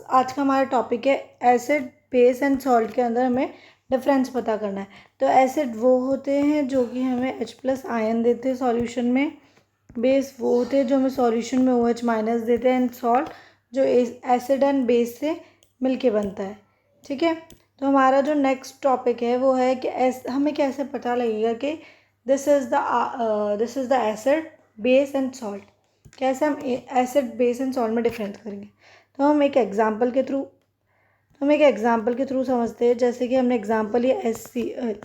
आज का हमारा टॉपिक है एसिड, बेस एंड सॉल्ट के अंदर हमें डिफरेंस पता करना है। तो एसिड वो होते हैं जो कि हमें H+ आयन देते हैं सॉल्यूशन में, बेस वो होते हैं जो हमें सॉल्यूशन में OH- देते हैं, एंड सॉल्ट जो एसिड एंड बेस से मिलके बनता है। ठीक है, तो हमारा जो नेक्स्ट टॉपिक है वो है कि हमें कैसे पता लगेगा कि this is the acid, base and salt. कैसे हम एसिड, बेस एंड सॉल्ट में डिफरेंस करेंगे। तो हम एक एग्जांपल के थ्रू समझते हैं। जैसे कि हमने एग्जांपल लिया HCl,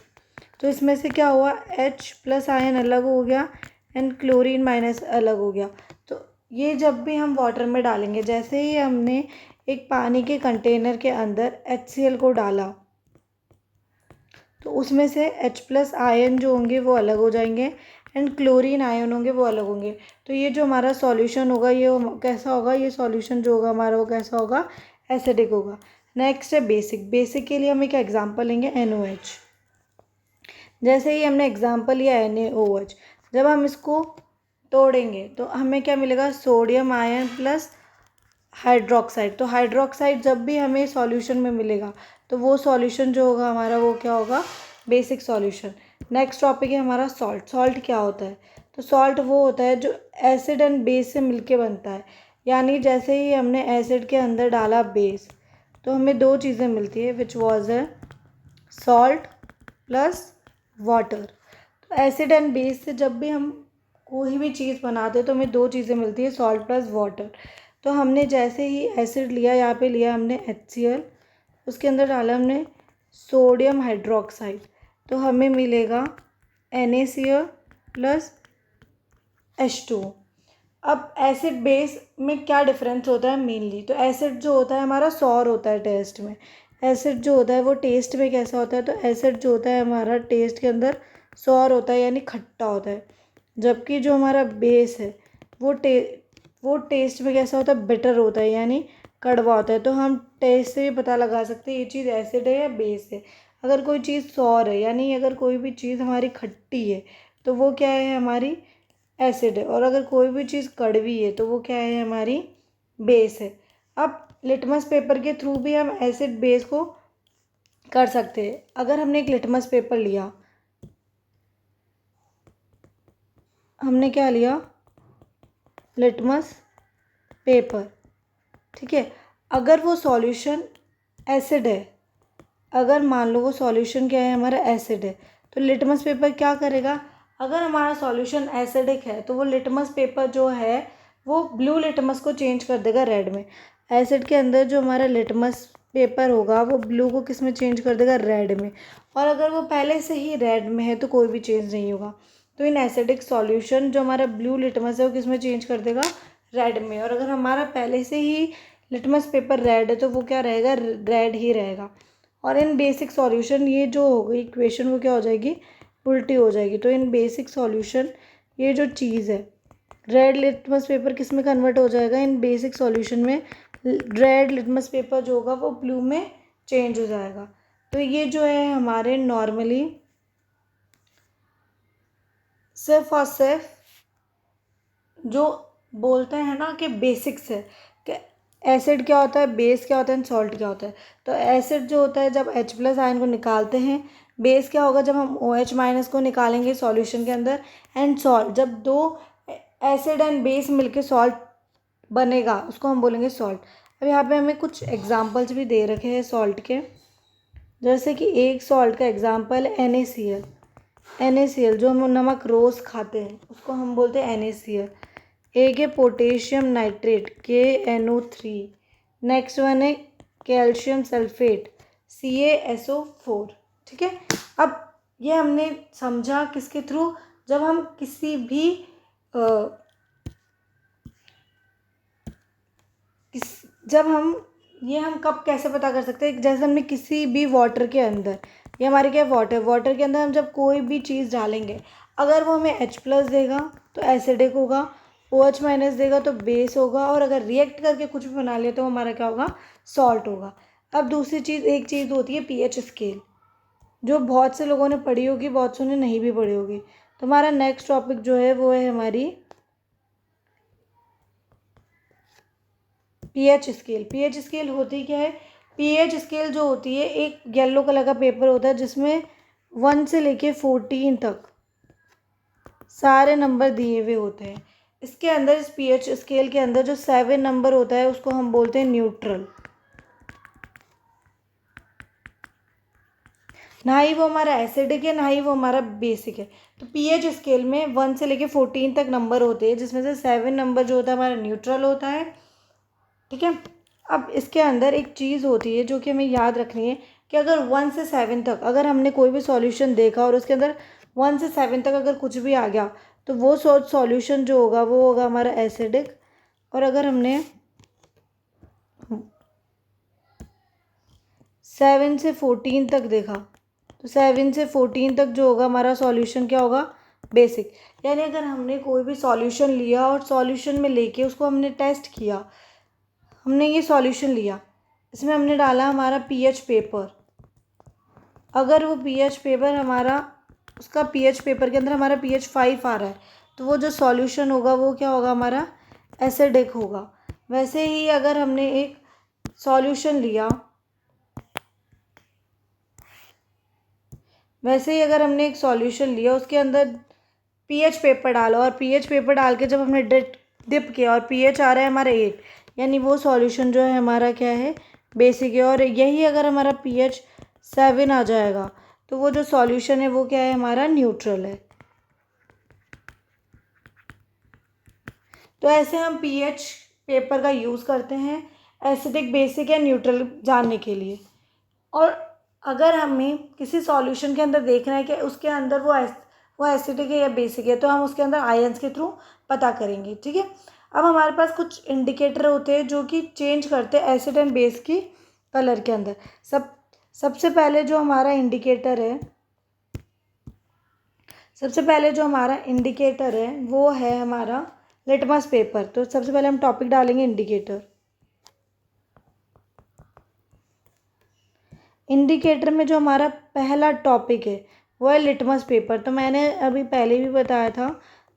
तो इसमें से क्या हुआ, H+ आयन अलग हो गया एंड क्लोरीन माइनस अलग हो गया। तो ये जब भी हम वाटर में डालेंगे, जैसे ही हमने एक पानी के कंटेनर के अंदर HCl को डाला तो उसमें से H+ आयन जो होंगे वो अलग हो जाएंगे एंड क्लोरीन आयन होंगे वो अलग होंगे। तो ये जो हमारा सॉल्यूशन होगा ये कैसा होगा, ये सॉल्यूशन जो होगा हमारा वो कैसा होगा, एसिडिक होगा। नेक्स्ट है बेसिक। बेसिक के लिए हम एक एग्जांपल लेंगे NOH। जैसे ही हमने एग्जांपल लिया NaOH, जब हम इसको तोड़ेंगे तो हमें क्या मिलेगा, सोडियम आयन प्लस हाइड्रोक्साइड। तो हाइड्रोक्साइड जब भी हमें सॉल्यूशन में मिलेगा तो वो सॉल्यूशन जो होगा हमारा वो क्या होगा, बेसिक सॉल्यूशन। नेक्स्ट टॉपिक है हमारा सॉल्ट। सॉल्ट क्या होता है, तो सॉल्ट वो होता है जो एसिड एंड बेस से मिलके बनता है। यानी जैसे ही हमने एसिड के अंदर डाला बेस तो हमें दो चीज़ें मिलती है, विच वॉज है सॉल्ट प्लस वाटर। तो एसिड एंड बेस से जब भी हम कोई भी चीज़ बनाते हैं तो हमें दो चीज़ें मिलती है, सॉल्ट प्लस वाटर। तो हमने जैसे ही एसिड लिया, यहाँ पे लिया हमने HCl, उसके अंदर डाला हमने सोडियम हाइड्रोक्साइड, तो हमें मिलेगा NaCl प्लस H2। अब एसिड बेस में क्या डिफरेंस होता है मेनली, तो एसिड जो होता है हमारा सॉर होता है टेस्ट में। एसिड जो होता है वो टेस्ट में कैसा होता है, तो एसिड जो होता है हमारा टेस्ट के अंदर सॉर होता है यानी खट्टा होता है। जबकि जो हमारा बेस है वो टेस्ट में कैसा होता है, बिटर होता है यानी कड़वा होता है। तो हम टेस्ट से भी पता लगा सकते हैं ये चीज़ एसिड है या बेस है। अगर कोई चीज़ सॉर है यानी अगर कोई भी चीज़ हमारी खट्टी है तो वो क्या है, हमारी एसिड है। और अगर कोई भी चीज़ कड़वी है तो वो क्या है, हमारी बेस है। अब लिटमस पेपर के थ्रू भी हम एसिड बेस को कर सकते हैं। अगर हमने एक लिटमस पेपर लिया, हमने क्या लिया, लिटमस पेपर, ठीक है। अगर वो सॉल्यूशन एसिड है, अगर मान लो वो सॉल्यूशन क्या है, हमारा एसिड है, तो लिटमस पेपर क्या करेगा, अगर हमारा सॉल्यूशन एसिडिक है तो वो लिटमस पेपर जो है वो ब्लू लिटमस को चेंज कर देगा रेड में। एसिड के अंदर जो हमारा लिटमस पेपर होगा वो ब्लू को किस में चेंज कर देगा, रेड में। और अगर वो पहले से ही रेड में है तो कोई भी चेंज नहीं होगा। तो इन एसिडिक सॉल्यूशन जो हमारा ब्लू लिटमस है वो किस में चेंज कर देगा, रेड में। और अगर हमारा पहले से ही लिटमस पेपर रेड है तो वो क्या रहेगा, रेड ही रहेगा। और इन बेसिक सॉल्यूशन ये जो हो गई इक्वेशन वो क्या हो जाएगी, उल्टी हो जाएगी। तो इन बेसिक सॉल्यूशन ये जो चीज़ है, रेड लिटमस पेपर किस में कन्वर्ट हो जाएगा, इन बेसिक सॉल्यूशन में। रेड लिटमस पेपर जो होगा वो ब्लू में चेंज हो जाएगा। तो ये जो है हमारे नॉर्मली सिर्फ और सिर्फ जो बोलते हैं ना कि बेसिक्स है कि एसिड क्या होता है, बेस क्या होता है, एंड सॉल्ट क्या होता है। तो एसिड जो होता है जब H+ आयन को निकालते हैं, बेस क्या होगा जब हम OH- को निकालेंगे सॉल्यूशन के अंदर, एंड सॉल्ट जब दो एसिड एंड बेस मिलके सॉल्ट बनेगा उसको हम बोलेंगे सॉल्ट। अब यहाँ पे हमें कुछ एग्जांपल्स भी दे रखे हैं सॉल्ट के। जैसे कि एक सॉल्ट का एग्जांपल है NaCl। NaCl जो हम नमक रोज़ खाते हैं उसको हम बोलते हैं NaCl। एक है potassium nitrate KNO3। Next one है कैल्शियम सल्फेट CaSO4। ठीक है, अब ये हमने समझा किसके थ्रू, जब हम किसी भी जब हम ये हम कब कैसे पता कर सकते हैं, जैसे हमने किसी भी वाटर के अंदर, ये हमारे क्या वाटर के अंदर हम जब कोई भी चीज़ डालेंगे, अगर वो हमें H+ देगा तो एसिडिक होगा, OH- देगा तो बेस होगा, और अगर रिएक्ट करके कुछ भी बना ले तो हमारा क्या होगा, सॉल्ट होगा। अब दूसरी चीज़, एक चीज़ होती है pH स्केल, जो बहुत से लोगों ने पढ़ी होगी, बहुत से ने नहीं भी पढ़ी होगी। तो हमारा नेक्स्ट टॉपिक जो है वो है हमारी पीएच स्केल होती क्या है? पीएच स्केल जो होती है एक येलो कलर का पेपर होता है जिसमें 1 से लेके 14 तक सारे नंबर दिए हुए होते हैं। इसके अंदर, इस पीएच स्केल के अंदर जो 7 नंबर होता है उसको हम बोलते हैं न्यूट्रल। ना ही वो हमारा एसिडिक है, ना ही वो हमारा बेसिक है। तो पीएच स्केल में 1 से लेके 14 तक नंबर होते हैं जिसमें से 7 नंबर जो होता है हमारा न्यूट्रल होता है। ठीक है। अब इसके अंदर एक चीज़ होती है जो कि हमें याद रखनी है कि अगर 1 से 7 तक अगर हमने कोई भी सॉल्यूशन देखा और उसके अंदर 1 से 7 तक अगर कुछ भी आ गया तो वो सॉल्यूशन जो होगा वो होगा हमारा एसिडिक। और अगर हमने 7 से 14 तक देखा तो 7 से 14 तक जो होगा हमारा सॉल्यूशन क्या होगा? बेसिक। यानी अगर हमने कोई भी सॉल्यूशन लिया और सॉल्यूशन में लेके उसको हमने टेस्ट किया, हमने ये सॉल्यूशन लिया, इसमें हमने डाला हमारा पीएच पेपर। अगर वो पीएच पेपर हमारा, उसका पीएच पेपर के अंदर हमारा पीएच 5 आ रहा है तो वो जो सॉल्यूशन होगा वो क्या होगा? हमारा एसिडिक होगा। वैसे ही अगर हमने एक सॉल्यूशन लिया, उसके अंदर पीएच पेपर डाला और पीएच पेपर डाल के जब हमने डिप किया और पीएच आ रहा है हमारा 8, यानी वो सॉल्यूशन जो है हमारा क्या है? बेसिक है। और यही अगर हमारा पीएच 7 आ जाएगा तो वो जो सॉल्यूशन है वो क्या है? हमारा न्यूट्रल है। तो ऐसे हम पीएच पेपर का यूज़ करते हैं एसिडिक, बेसिक या न्यूट्रल जानने के लिए। और अगर हमें किसी सॉल्यूशन के अंदर देखना है कि उसके अंदर वो एसिडिक है या बेसिक है तो हम उसके अंदर आयंस के थ्रू पता करेंगे। ठीक है। अब हमारे पास कुछ इंडिकेटर होते हैं जो कि चेंज करते हैं एसिड एंड बेस की कलर के अंदर। सबसे पहले जो हमारा इंडिकेटर है वो है हमारा लिटमस पेपर। तो सबसे पहले हम टॉपिक डालेंगे इंडिकेटर। इंडिकेटर में जो हमारा पहला टॉपिक है वो है लिटमस पेपर। तो मैंने अभी पहले भी बताया था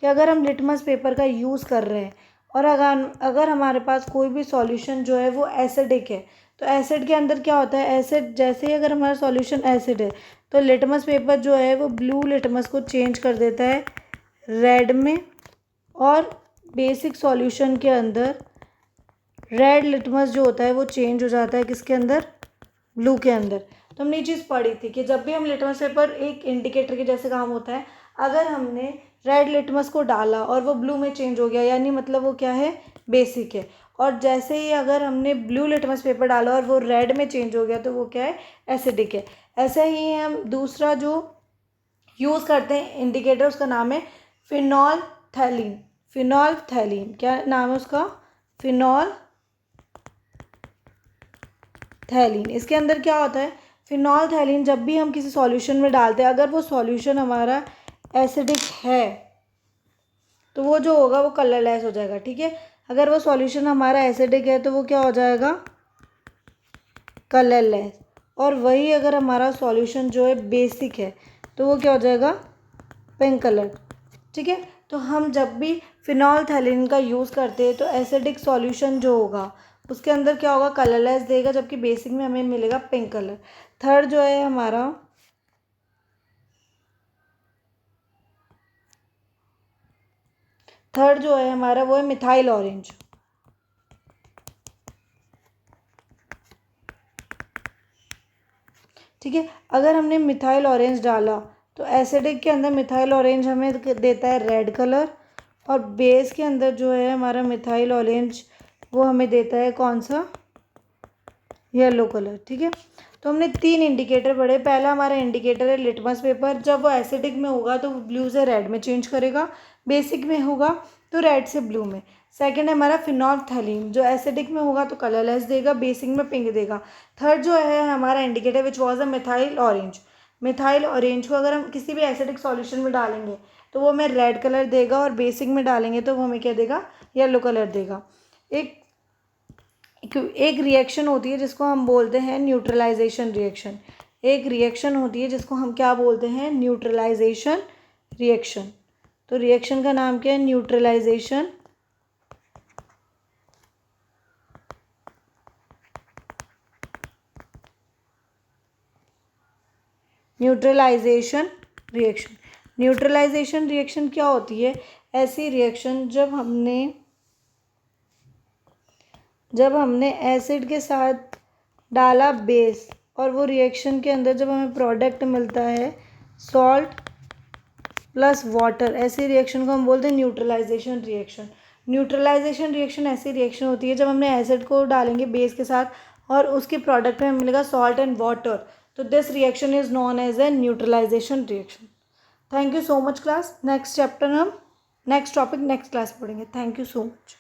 कि अगर हम लिटमस पेपर का यूज़ कर रहे हैं और अगर हमारे पास कोई भी सॉल्यूशन जो है वो एसिडिक है तो एसिड के अंदर क्या होता है? एसिड जैसे ही अगर हमारा सॉल्यूशन एसिड है तो लिटमस पेपर जो है वो ब्लू लिटमस को चेंज कर देता है रेड में, और बेसिक सॉल्यूशन के अंदर रेड लिटमस जो होता है वो चेंज हो जाता है किसके अंदर? ब्लू के अंदर। तो हमने ये चीज़ पढ़ी थी कि जब भी हम लिटमस पेपर, एक इंडिकेटर के जैसे काम होता है, अगर हमने रेड लिटमस को डाला और वो ब्लू में चेंज हो गया यानी मतलब वो क्या है? बेसिक है। और जैसे ही अगर हमने ब्लू लिटमस पेपर डाला और वो रेड में चेंज हो गया तो वो क्या है? एसिडिक है। ऐसे ही हम दूसरा जो यूज़ करते हैं इंडिकेटर, उसका नाम है फिनॉल्फथैलीन। क्या नाम है उसका? फिनॉल्फथैलीन। इसके अंदर क्या होता है? फिनॉल्फथैलीन जब भी हम किसी सॉल्यूशन में डालते हैं, अगर वो सॉल्यूशन हमारा एसिडिक है तो वो जो होगा वो कलरलेस हो जाएगा। ठीक है। अगर वो सॉल्यूशन हमारा एसिडिक है तो वो क्या हो जाएगा? कलरलेस। और वही अगर हमारा सॉल्यूशन जो है बेसिक है तो वो क्या हो जाएगा? Pink colour. ठीक है। तो हम जब भी फिनॉल्फथैलीन का यूज़ करते हैं तो एसिडिक सॉल्यूशन जो होगा उसके अंदर क्या होगा? कलरलेस देगा, जबकि बेसिक में हमें मिलेगा पिंक कलर। थर्ड जो है हमारा वो है मिथाइल ऑरेंज। ठीक है। अगर हमने मिथाइल ऑरेंज डाला तो एसिडिक के अंदर मिथाइल ऑरेंज हमें देता है रेड कलर, और बेस के अंदर जो है हमारा मिथाइल ऑरेंज वो हमें देता है कौन सा? Yellow colour. ठीक है। तो हमने 3 इंडिकेटर पढ़े। पहला हमारा इंडिकेटर है लिटमस पेपर। जब वो एसिडिक में होगा तो ब्लू से रेड में चेंज करेगा, बेसिक में होगा तो रेड से ब्लू में। सेकंड है हमारा फिनॉल्फथैलीन, जो एसिडिक में होगा तो कलरलेस देगा, बेसिक में पिंक देगा। थर्ड जो है हमारा indicator which was a methyl orange. Methyl orange को अगर हम किसी भी एसिडिक सॉल्यूशन में डालेंगे तो वो हमें रेड कलर देगा, और बेसिक में डालेंगे तो वो हमें क्या देगा? येलो कलर देगा। एक रिएक्शन होती है जिसको हम बोलते हैं न्यूट्रलाइजेशन रिएक्शन। एक रिएक्शन होती है जिसको हम क्या बोलते हैं? Neutralisation reaction. तो रिएक्शन का नाम क्या है? Neutralisation neutralisation reaction. Neutralisation reaction क्या होती है? ऐसी रिएक्शन जब हमने एसिड के साथ डाला बेस और वो रिएक्शन के अंदर जब हमें प्रोडक्ट मिलता है सॉल्ट प्लस वाटर, ऐसी रिएक्शन को हम बोलते हैं न्यूट्रलाइजेशन रिएक्शन। न्यूट्रलाइजेशन रिएक्शन ऐसी रिएक्शन होती है जब हमने एसिड को डालेंगे बेस के साथ और उसके प्रोडक्ट में मिलेगा सॉल्ट एंड वाटर, तो this reaction is known as a neutralisation reaction. Thank you so much class. Next chapter हम नेक्स्ट टॉपिक नेक्स्ट क्लास पढ़ेंगे। Thank you so much.